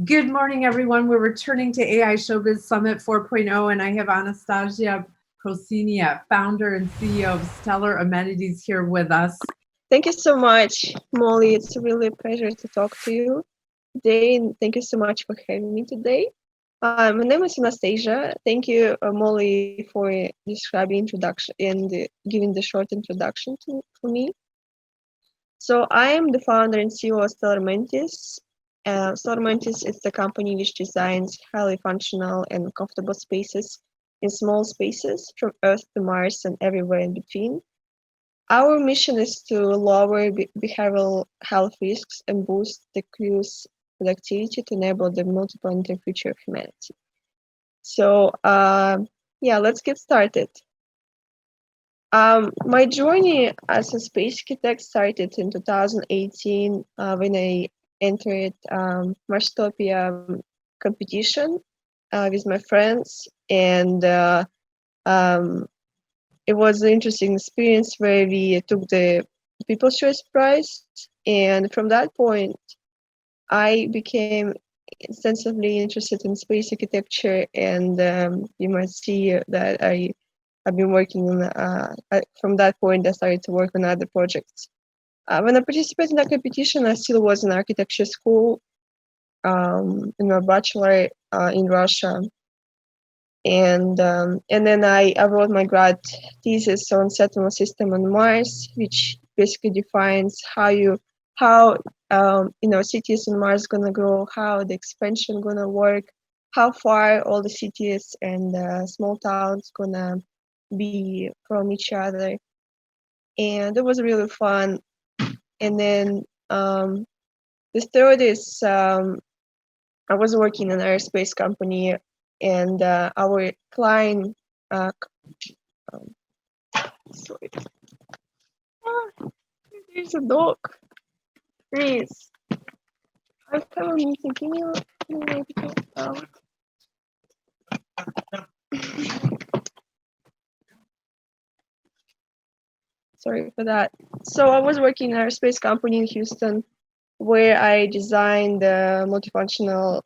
Good morning, everyone. We're returning to AI Showbiz Summit 4.0, and I have Anastasia Prosinia, founder and CEO of Stellar Amenities, here with us. Thank you so much, Molly. It's really a pleasure to talk to you today, and thank you so much for having me today. My name is Anastasia. Thank you, Molly, for describing introduction and giving the short introduction for me. So I am the founder and CEO of Stellar Mentis. Stellar Mentis is the company which designs highly functional and comfortable spaces in small spaces from Earth to Mars and everywhere in between. Our mission is to lower behavioral health risks and boost the crew's productivity to enable the multiplanetary future of humanity. So, yeah, let's get started. My journey as a space architect started in 2018 when I entered Marstopia competition with my friends, and um, it was an interesting experience where we took the People's Choice Prize, and from that point, I became extensively interested in space architecture, and you might see that I've been working on. From that point, I started to work on other projects. When I participated in that competition, I still was in architecture school in my bachelor in Russia, and then I wrote my grad thesis on settlement system on Mars, which basically defines how cities on Mars gonna grow, how the expansion gonna work, how far all the cities and small towns gonna be from each other, and it was really fun. And then the third is I was working in an aerospace company, and our client. Um, sorry, there's a dog. Please, I have a meeting. Can you maybe go out? Sorry for that. So I was working in an aerospace company in Houston, where I designed multifunctional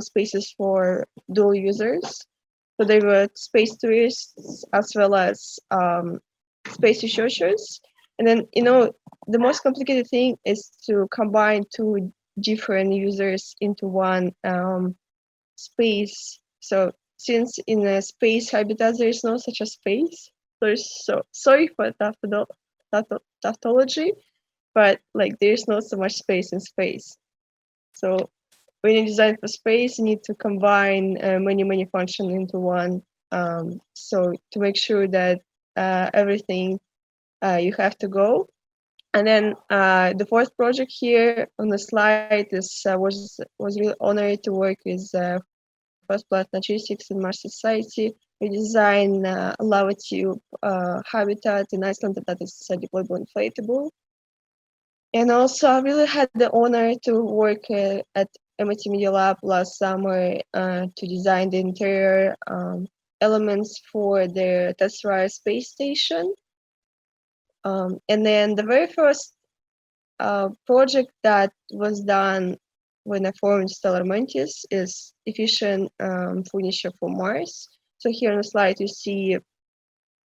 spaces for dual users. So they were space tourists as well as space researchers. And then, the most complicated thing is to combine two different users into one space. So since in a space habitat there is no such a space, so sorry for tautology, but like there's not so much space in space. So when you design for space, you need to combine many functions into one. So to make sure that everything you have to go. And then the fourth project here on the slide is was really honored to work with First Blood Logistics in Mars Society. We design a lava tube habitat in Iceland that is deployable inflatable. And also, I really had the honor to work at MIT Media Lab last summer to design the interior elements for the Tesseract space station. And then the very first project that was done when I formed Stellar Mantis is efficient furniture for Mars. So here on the slide you see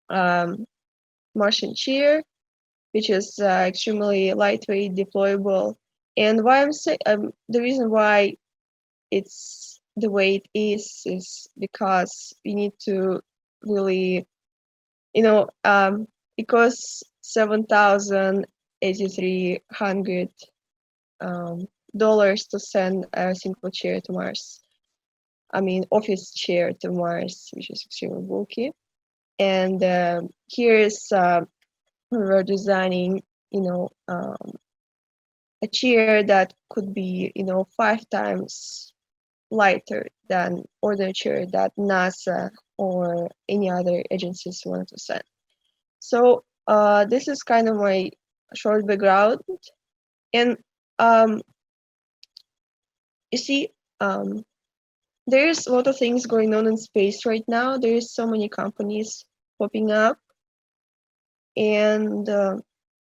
Martian chair, which is extremely lightweight, deployable. And why I'm saying the reason why it's the way it is because we need to really, it costs $7,800 dollars to send a single chair to Mars. I mean, office chair to Mars, which is extremely bulky. And here is we're designing, a chair that could be, 5 times lighter than ordinary chair that NASA or any other agencies want to send. So this is kind of my short background. And you see, there's a lot of things going on in space right now. There's so many companies popping up. And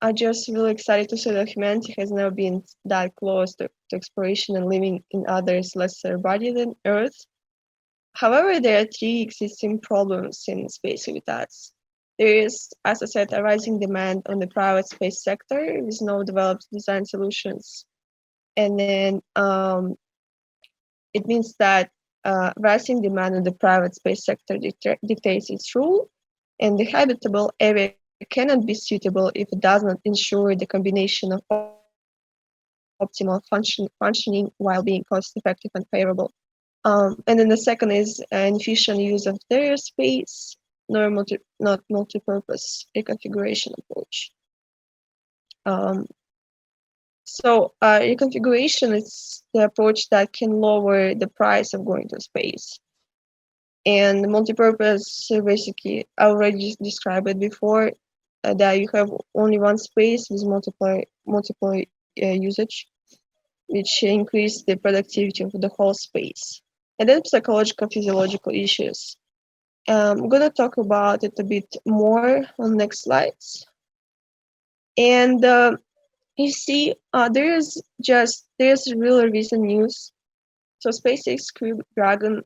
I'm just really excited to see that humanity has never been that close to exploration and living in others lesser body than Earth. However, there are three existing problems in space habitats. There is, as I said, a rising demand on the private space sector with no developed design solutions. And then it means that rising demand on the private space sector dictates its rule, and the habitable area cannot be suitable if it does not ensure the combination of optimal functioning while being cost-effective and favorable. And then the second is an efficient use of their space, not multi-purpose reconfiguration approach. So reconfiguration is the approach that can lower the price of going to space. And multi-purpose, basically, I already described it before, that you have only one space with multiple usage, which increase the productivity of the whole space. And then psychological, physiological issues. I'm gonna talk about it a bit more on next slides. And you see, there's really recent news. So SpaceX Crew Dragon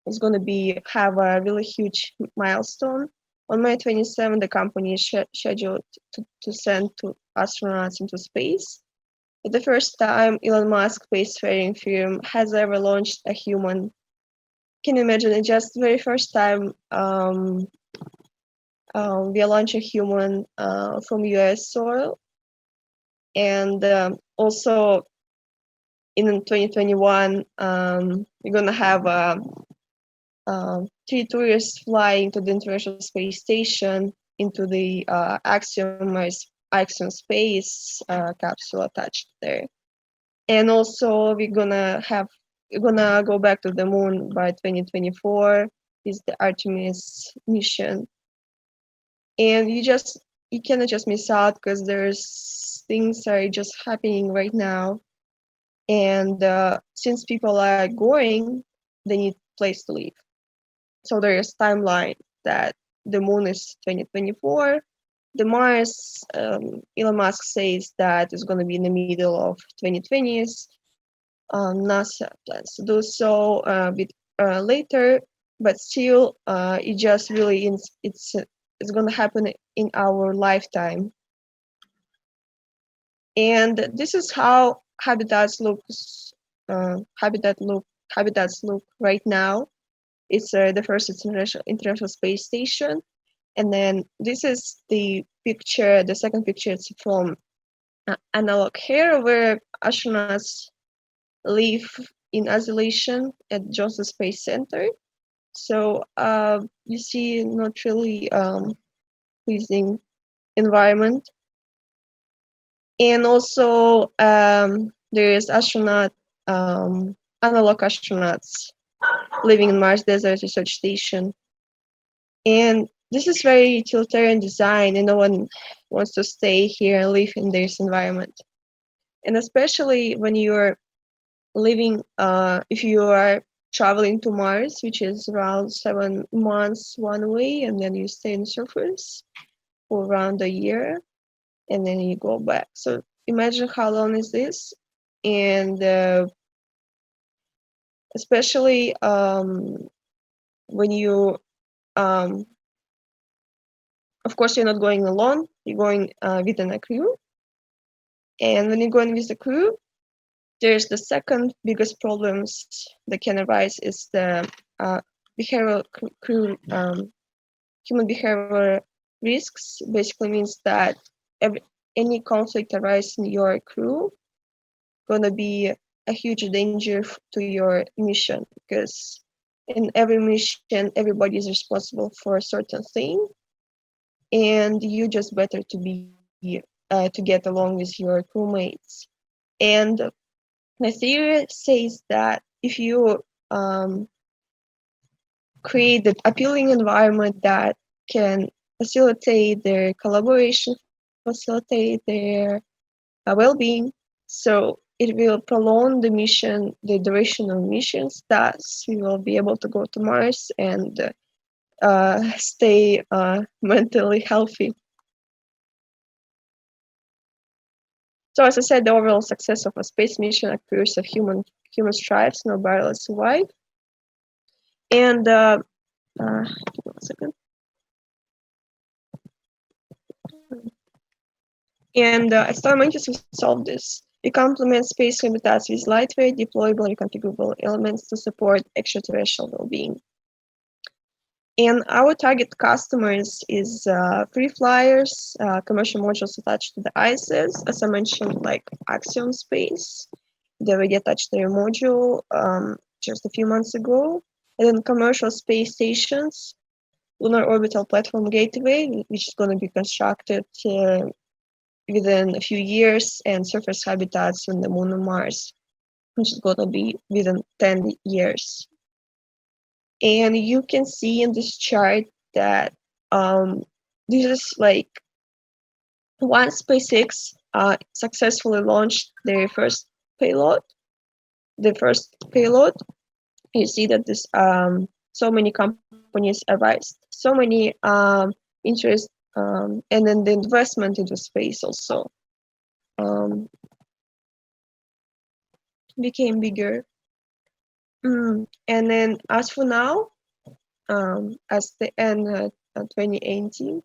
is going to have a really huge milestone. On May 27, the company is scheduled to send 2 astronauts into space. For the first time, Elon Musk spacefaring firm has ever launched a human. Can you imagine it? Just the very first time we launch a human from US soil. And also in 2021, we're gonna have 3 tourists flying to the International Space Station into the Axiom Space capsule attached there. And also we're gonna go back to the moon by 2024 is the Artemis mission. And you cannot just miss out because there's things are just happening right now. And since people are going, they need place to live. So there's timeline that the moon is 2024. The Mars, Elon Musk says that it's going to be in the middle of 2020s. NASA plans to do so a bit later, but still, it just really it's going to happen in our lifetime. And this is how habitats look right now. It's the first international space station, and then this is the picture. The second picture is from analog here, where astronauts live in isolation at Johnson Space Center. So you see, not really pleasing environment. And also there is analog astronauts living in Mars Desert Research Station. And this is very utilitarian design, and no one wants to stay here and live in this environment. And especially when you're living, if you are traveling to Mars, which is around 7 months one way, and then you stay on the surface for around a year, and then you go back. So imagine how long is this? And especially when you, of course, you're not going alone, you're going with a crew. And when you're going with the crew, there's the second biggest problems that can arise is the behavioral crew, human behavior risks. Basically means that any conflict arises in your crew gonna be a huge danger to your mission, because in every mission everybody is responsible for a certain thing, and you just better to get along with your crewmates. And the theory says that if you create an appealing environment that can facilitate their collaboration, facilitate their well-being, so it will prolong the mission, the duration of missions. Thus, we will be able to go to Mars and stay mentally healthy. So as I said, the overall success of a space mission accrues of human strives, no barely survive. And give me 1 second. And experimenters will solve this. We complement space habitats with lightweight, deployable, and configurable elements to support extraterrestrial well-being. And our target customers is free flyers, commercial modules attached to the ISS, as I mentioned, like Axiom Space. They already attached their module just a few months ago. And then commercial space stations, Lunar Orbital Platform Gateway, which is going to be constructed within a few years, and surface habitats on the Moon and Mars, which is going to be within 10 years. And you can see in this chart that this is like once SpaceX successfully launched their first payload, you see that this so many companies advised, so many interest, and then the investment into space also became bigger. And then as for now, as the end 2018,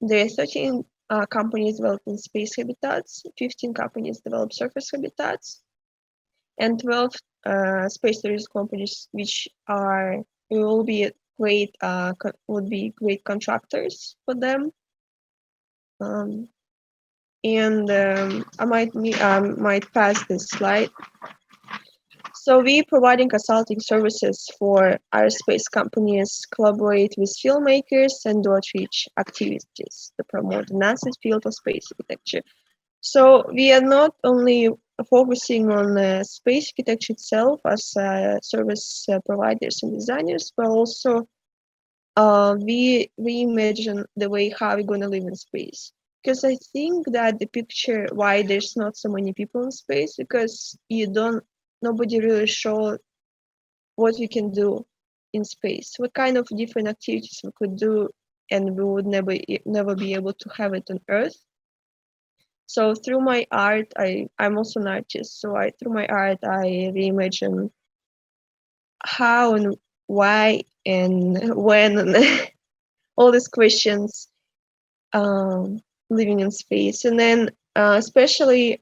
there are 13 companies developing space habitats, 15 companies develop surface habitats, and 12 space tourism companies, which will be great would be great contractors for them. I might pass this slide. So we providing consulting services for aerospace companies, collaborate with filmmakers, and do outreach activities to promote the NASA's field of space architecture. So we are not only focusing on space architecture itself as service providers and designers, but also we reimagine the way how we're going to live in space. Because I think that the picture why there's not so many people in space, because nobody really show what we can do in space, what kind of different activities we could do, and we would never be able to have it on Earth. So through my art, I'm also an artist. So through my art, I reimagine how and why and when and all these questions living in space. And then especially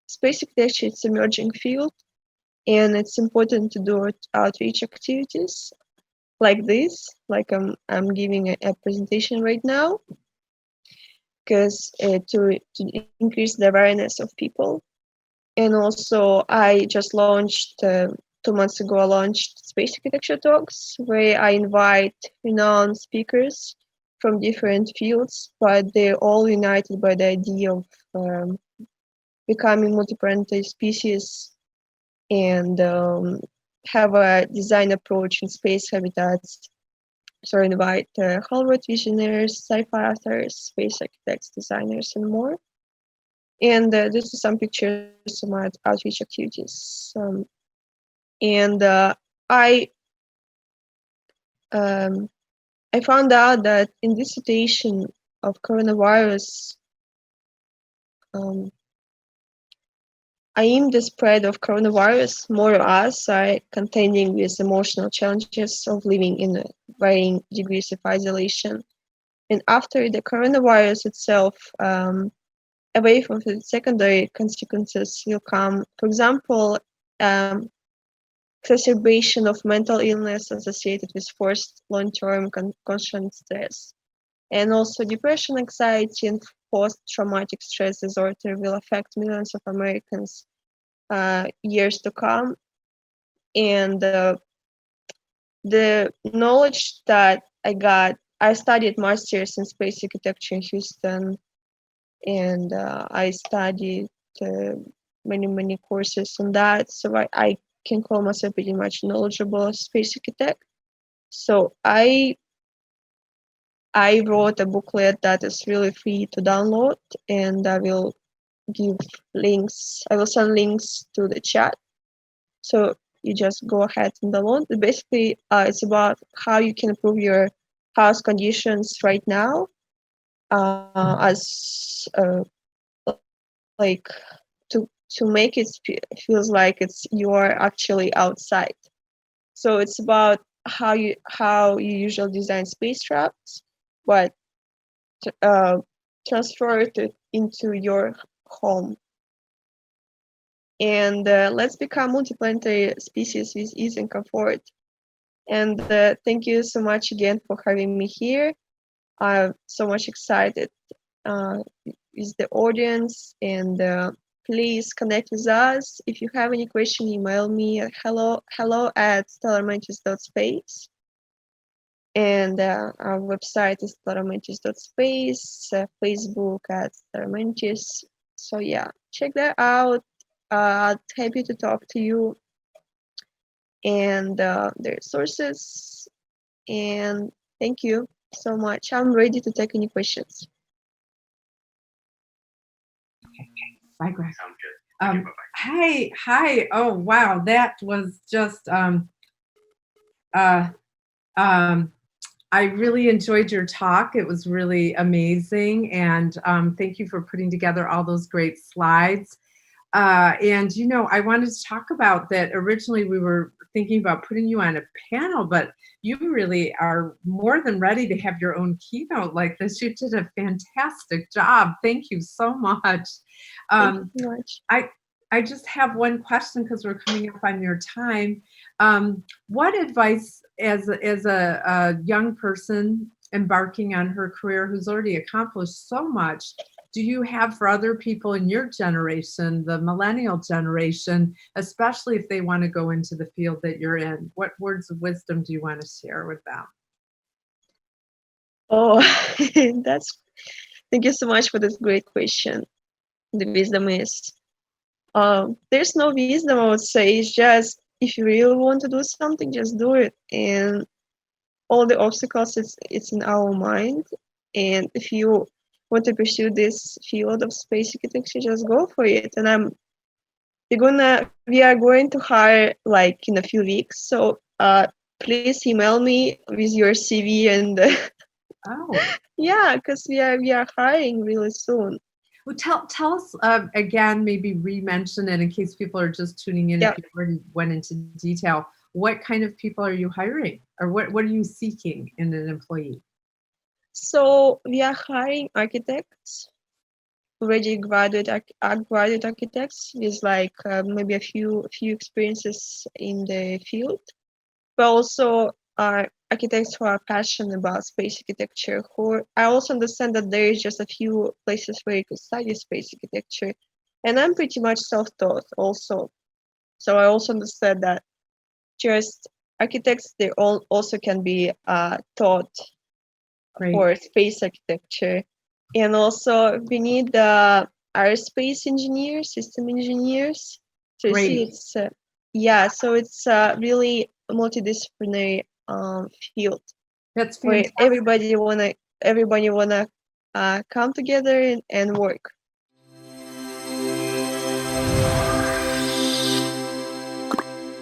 space architecture, it's emerging field, and it's important to do outreach activities like this, like I'm giving a presentation right now, because to increase the awareness of people. And also I just launched 2 months ago, I launched Space Architecture Talks, where I invite renowned speakers from different fields, but they're all united by the idea of becoming multiplanetary species and have a design approach in space habitats. So I invite Hollywood visionaries, sci-fi authors, space architects, designers, and more. And this is some pictures of my outreach activities. And I found out that in this situation of coronavirus, I am the spread of coronavirus more or less contending with emotional challenges of living in varying degrees of isolation. And after the coronavirus itself, away from the secondary consequences will come, for example, exacerbation of mental illness associated with forced long-term constant stress. And also depression, anxiety, and post-traumatic stress disorder will affect millions of Americans years to come. And the knowledge that I studied master's in space architecture in Houston, and I studied many courses on that. So I can call myself pretty much knowledgeable space architect. So I wrote a booklet that is really free to download, and I will give links. I will send links to the chat. So you just go ahead and download. But basically, it's about how you can improve your house conditions right now as like to make it feels like it's you're actually outside. So it's about how you usually design spacecrafts, but transfer it into your home. And let's become multiplanetary species with ease and comfort. And thank you so much again for having me here. I'm so much excited with the audience, and please connect with us. If you have any question, email me at hello@stellarmantis.space. And our website is stellarmantis.space, Facebook at stellarmantis. So yeah, check that out. Happy to talk to you and their sources. And thank you so much. I'm ready to take any questions. Bye, Greg. Sounds good. Hi. Oh, wow. That was just, I really enjoyed your talk. It was really amazing. And thank you for putting together all those great slides. And, I wanted to talk about that. Originally, we were thinking about putting you on a panel, but you really are more than ready to have your own keynote like this. You did a fantastic job. Thank you so much. Thank you so much. I just have one question because we're coming up on your time. What advice, as a young person embarking on her career who's already accomplished so much, do you have for other people in your generation, the millennial generation, especially if they want to go into the field that you're in? What words of wisdom do you want to share with them? Oh, thank you so much for this great question. The wisdom is, there's no wisdom, I would say. It's just, if you really want to do something, just do it. And all the obstacles, it's in our mind. And if you want to pursue this field of space architecture, just go for it. And we are going to hire like in a few weeks. So please email me with your CV and Oh. yeah, because we are hiring really soon. Well, tell us again, maybe re-mention it in case people are just tuning in. Yeah. If you already went into detail, what kind of people are you hiring, or what are you seeking in an employee? So we are hiring architects, already graduate architects with like maybe a few experiences in the field, but also architects who are passionate about space architecture. Who I also understand that there is just a few places where you can study space architecture, and I'm pretty much self-taught also. So I also understand that just architects, they all also can be taught Great. for space architecture. And also we need aerospace engineers, system engineers. So you see, it's so it's really a multidisciplinary field. That's where fantastic. everybody wanna come together and work.